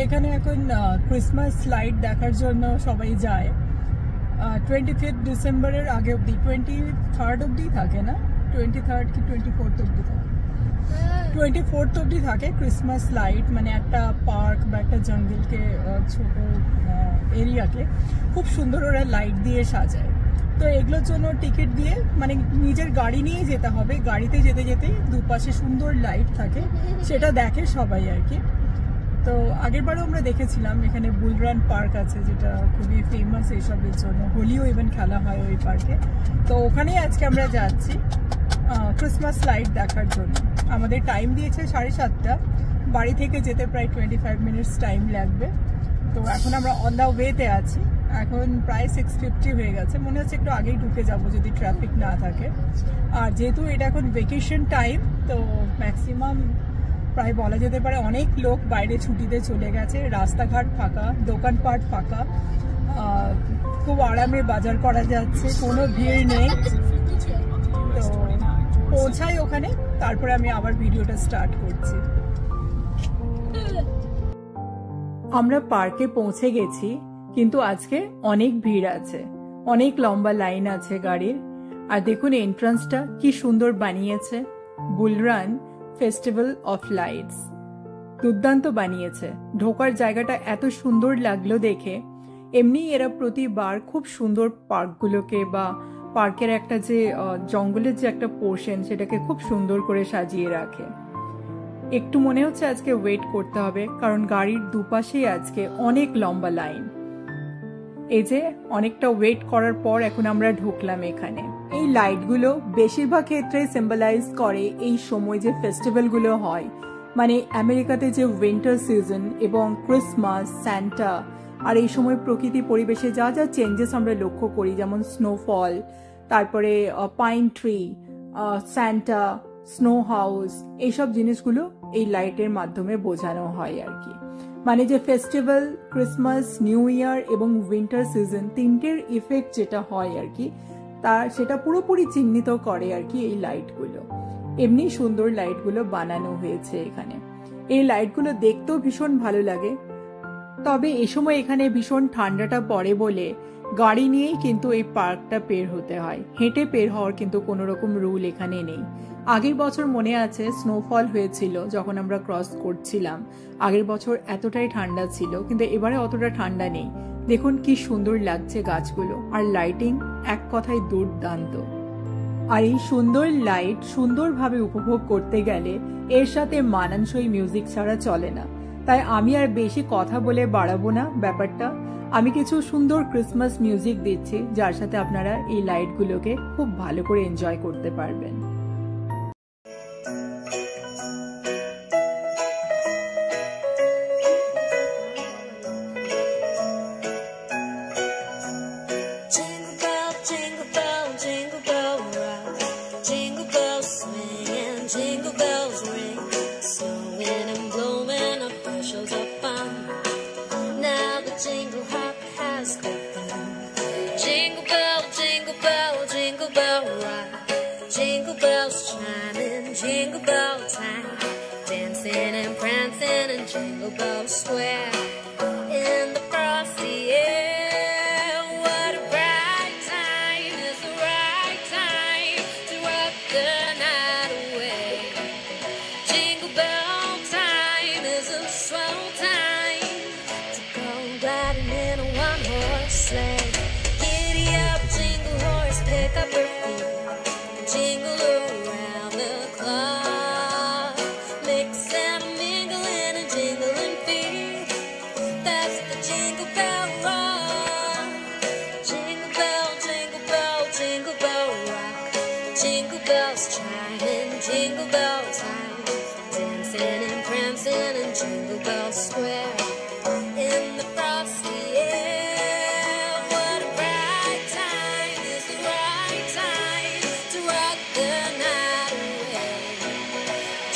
এখানে এখন Christmas light দেখার জন্য সবাই যায়। 25 ডিসেম্বরের আগে অবধি, 23rd অবধি থাকে না, 23rd কি 24th অবধি থাকে, 24th অবধি থাকে ক্রিসমাস লাইট। মানে একটা পার্ক বা একটা জঙ্গলকে, ছোট এরিয়াকে খুব সুন্দর ওরা লাইট দিয়ে সাজায়। তো এগুলোর জন্য টিকিট দিয়ে, মানে নিজের গাড়ি নিয়ে যেতে হবে, গাড়িতে যেতে যেতে দুপাশে সুন্দর লাইট থাকে, সেটা দেখে সবাই আর কি। তো আগেরবারও আমরা দেখেছিলাম, এখানে বুলরান পার্ক আছে যেটা খুবই ফেমাস এইসবের জন্য, হোলিও ইভেন খেলা হয় ওই পার্কে। তো ওখানেই আজকে আমরা যাচ্ছি ক্রিসমাস লাইট দেখার জন্য। আমাদের টাইম দিয়েছে 7:30, বাড়ি থেকে যেতে প্রায় 25 মিনিটস টাইম লাগবে। তো এখন আমরা অন দ্য ওয়েতে আছি, এখন প্রায় 6:50 হয়ে গেছে, মনে হচ্ছে একটু আগেই ঢুকে যাব যদি ট্রাফিক না থাকে। আর যেহেতু এটা এখন ভেকেশন টাইম, তো ম্যাক্সিমাম প্রায় বলা যেতে পারে অনেক লোক বাইরে ছুটিতে চলে গেছে, রাস্তাঘাট ফাঁকা, দোকানপাট ফাঁকা, খুব আরামে বাজার করা যাচ্ছে, কোনো ভিড় নেই। তো পৌঁছাই ওখানে, তারপরে আমি আবার ভিডিওটা স্টার্ট করছি। আমরা পার্কে পৌঁছে গেছি, কিন্তু আজকে অনেক ভিড় আছে, অনেক লম্বা লাইন আছে গাড়ির। আর দেখুন এন্ট্রান্সটা কি সুন্দর বানিয়েছে, বুলরান ফেস্টিভ্যাল অফ লাইটস, দুর্দান্ত বানিয়েছে। ঢোকার জায়গাটা এত সুন্দর লাগলো দেখে। এমনি এরা প্রতিবার খুব সুন্দর পার্কগুলোকে, বা পার্কের একটা যে জঙ্গলের যে একটা পোর্শন, সেটাকে খুব সুন্দর করে সাজিয়ে রাখে। একটু মনে হচ্ছে আজকে ওয়েট করতে হবে, কারণ গাড়ির দুপাশেই আজকে অনেক লম্বা লাইন। এই যে অনেকটা ওয়েট করার পর এখন আমরা ঢুকলাম এখানে। এই লাইটগুলো বেশিরভাগ ক্ষেত্রে সিম্বলাইজ করে এই সময় যে ফেস্টিভ্যালগুলো হয়, মানে আমেরিকাতে যে উইন্টার সিজন এবং ক্রিসমাস, স্যান্টা। আর এই সময় প্রকৃতি পরিবেশে যা যা চেঞ্জেস আমরা লক্ষ্য করি, যেমন স্নোফল, তারপরে pine tree, Santa, snow house, এইসব জিনিসগুলো এই লাইটের মাধ্যমে বোঝানো হয় আর কি। মানে যে ফেস্টিভ্যাল, ক্রিসমাস, নিউ ইয়ার এবং উইন্টার সিজন, তিনটের ইফেক্ট যেটা হয় আর কি, সেটা পুরোপুরি চিহ্নিত করে আর কি এই লাইটগুলো। এমনি সুন্দর লাইটগুলো বানানো হয়েছে এখানে। এই লাইটগুলো দেখতেও ভীষণ ভালো লাগে। তবে এ সময় এখানে ভীষণ ঠান্ডাটা পড়ে বলে গাড়ি নিয়েই কিন্তু এই পার্কটা পের হতে হয়, হেঁটে পের হওয়ার কিন্তু কোনো রকম রুল এখানে নেই। আগের বছর মনে আছে স্নোফল হয়েছিল যখন আমরা ক্রস করছিলাম, আগের বছর এতটাই ঠান্ডা ছিল, কিন্তু এবারে অতটা ঠান্ডা নেই। দেখুন কি সুন্দর লাগছে গাছগুলো, আর লাইটিং এক কথায় দুর্দান্ত। আর এই সুন্দর লাইট সুন্দরভাবে উপভোগ করতে গেলে এর সাথে মানানসই মিউজিক ছাড়া চলে না। তাই আমি আর বেশি কথা বলে বাড়াবো না ব্যাপারটা, আমি কিছু সুন্দর ক্রিসমাস মিউজিক দিচ্ছি, যার সাথে আপনারা এই লাইটগুলোকে খুব ভালো করে এনজয় করতে পারবেন। Jingle bell time, dancing and prancing in Jingle Bell Square. In the frosty air, what a bright time, it's the right time to rock the night away. Jingle bell time is a swell time to go riding in a one-horse sleigh. Giddy up, jingle horse, pick up your feet, jingle around the clock, mix and a mingle in a jingling feet. That's the Jingle Bell Rock. Jingle bell, jingle bell, jingle bell rock. Jingle bells chiming, jingle bell time, dancing and prancing in Jingle Bell Square. In the frosty air, what a bright time, is the right time to rock the night away.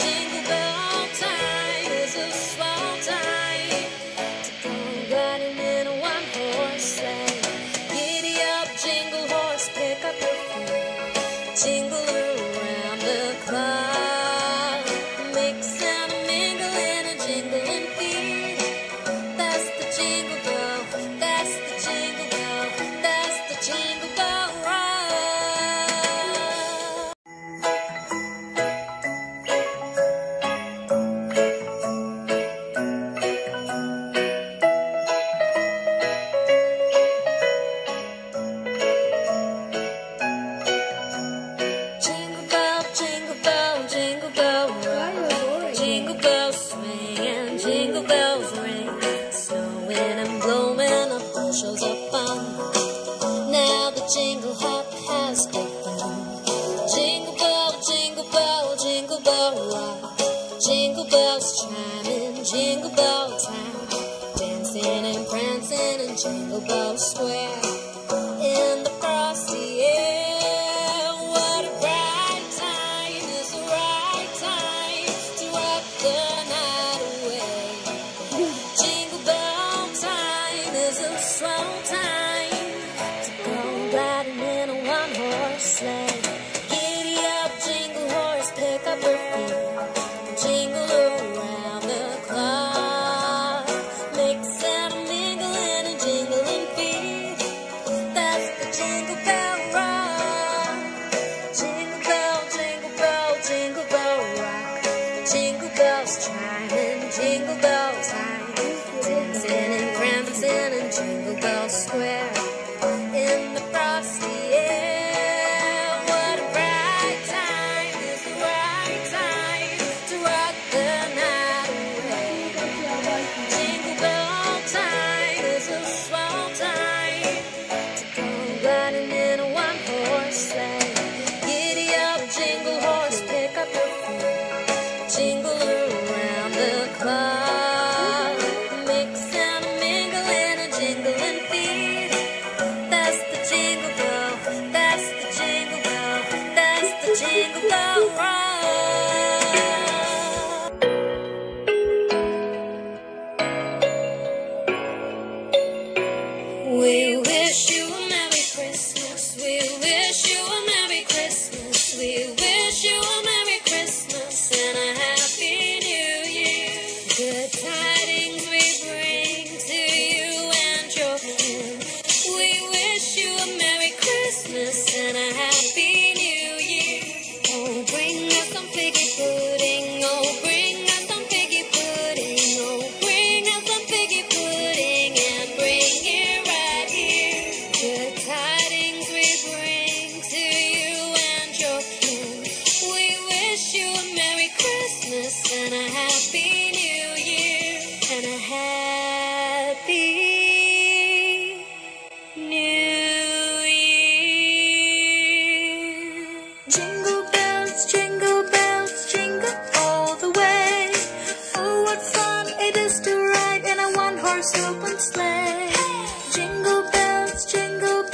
Jingle bell time is a swell time to go riding in a one-horse sleigh. Giddy up, jingle horse, pick up your feet, jingle around the clock, mix and a mingle in a jingling Jingle Bell Town, dancing and prancing in Jingle Bell Square. In the frosty air, what a bright time is the right time to rock the night away. Jingle Bell Time is a swell time to go gliding in a one-horse sleigh. Giddy up, jingle horse, pick up your feet, jingle around the clock, mix and a mingle in a jingling beat. That's the Jingle Bell Rock. Jingle bell, jingle bell, jingle bell rock. Jingle bells chiming, jingle bell time, dancing and prancing in Jingle Bell Square. In the frosty air, what a bright time is the right time to rock the night away. Jingle Bell Time is a swell time to go gliding in a one-horse sleigh. Giddy up, jingle horse, pick up your feet, jingle around the clock, mix and a mingle in a jingling beat. That's the Jingle Bell, that's the Jingle Bell, that's the Jingle Bell Rock. We wish you a Merry Christmas. We wish you a Merry Christmas. We wish you a Merry Christmas and a Happy New Year. Good tidings we bring to you and your kin. We wish you a Merry Christmas and a Happy New Year. Oh, bring us some figgy pudding. Oh, bring us some figgy pudding. Oh, bring us some figgy pudding and bring it right here. Good tidings we bring to you and your kin. We wish you a Merry Christmas and a Happy New Year and a Happy New Year. Jingle bells, jingle all the way. Oh, what fun it is to ride in a one-horse open sleigh. Jingle bells, jingle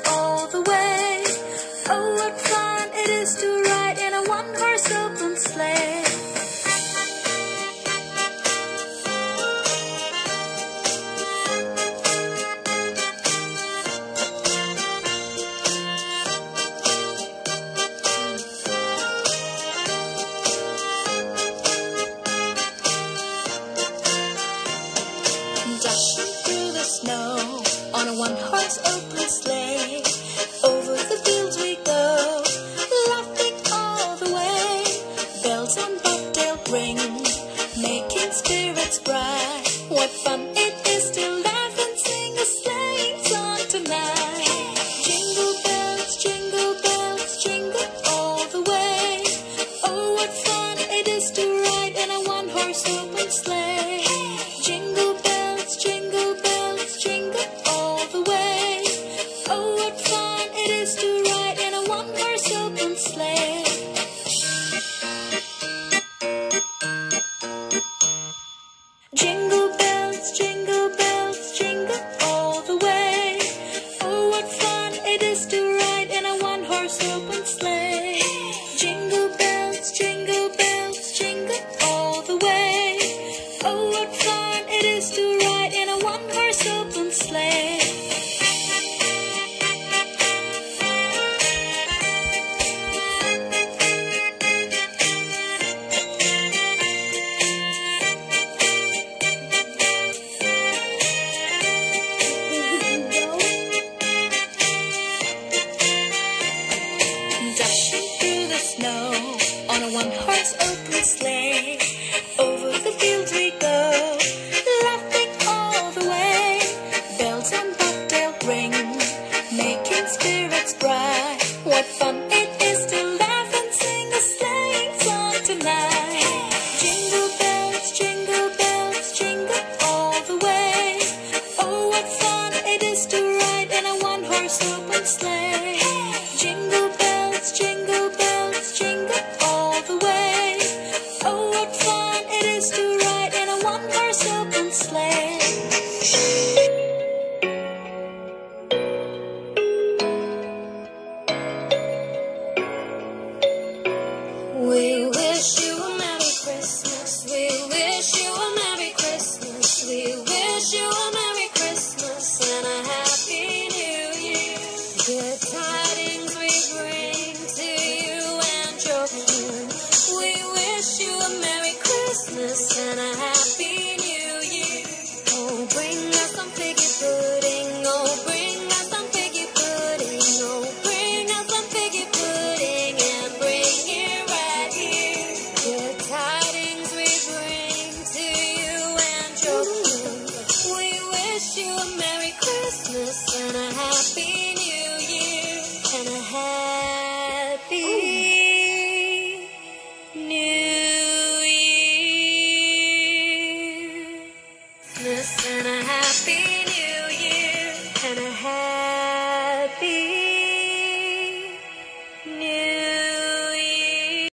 all the way. Oh, what fun it is to ride in a one-horse open sleigh. Dashing through the snow on a one-horse open sleigh. Over the fields we go, laughing all the way. Bells on bobtail ring, making spirits bright. What fun it is to laugh and sing a sleighing song tonight. Jingle bells, jingle all the way. Oh, what fun it is to ride in a one-horse open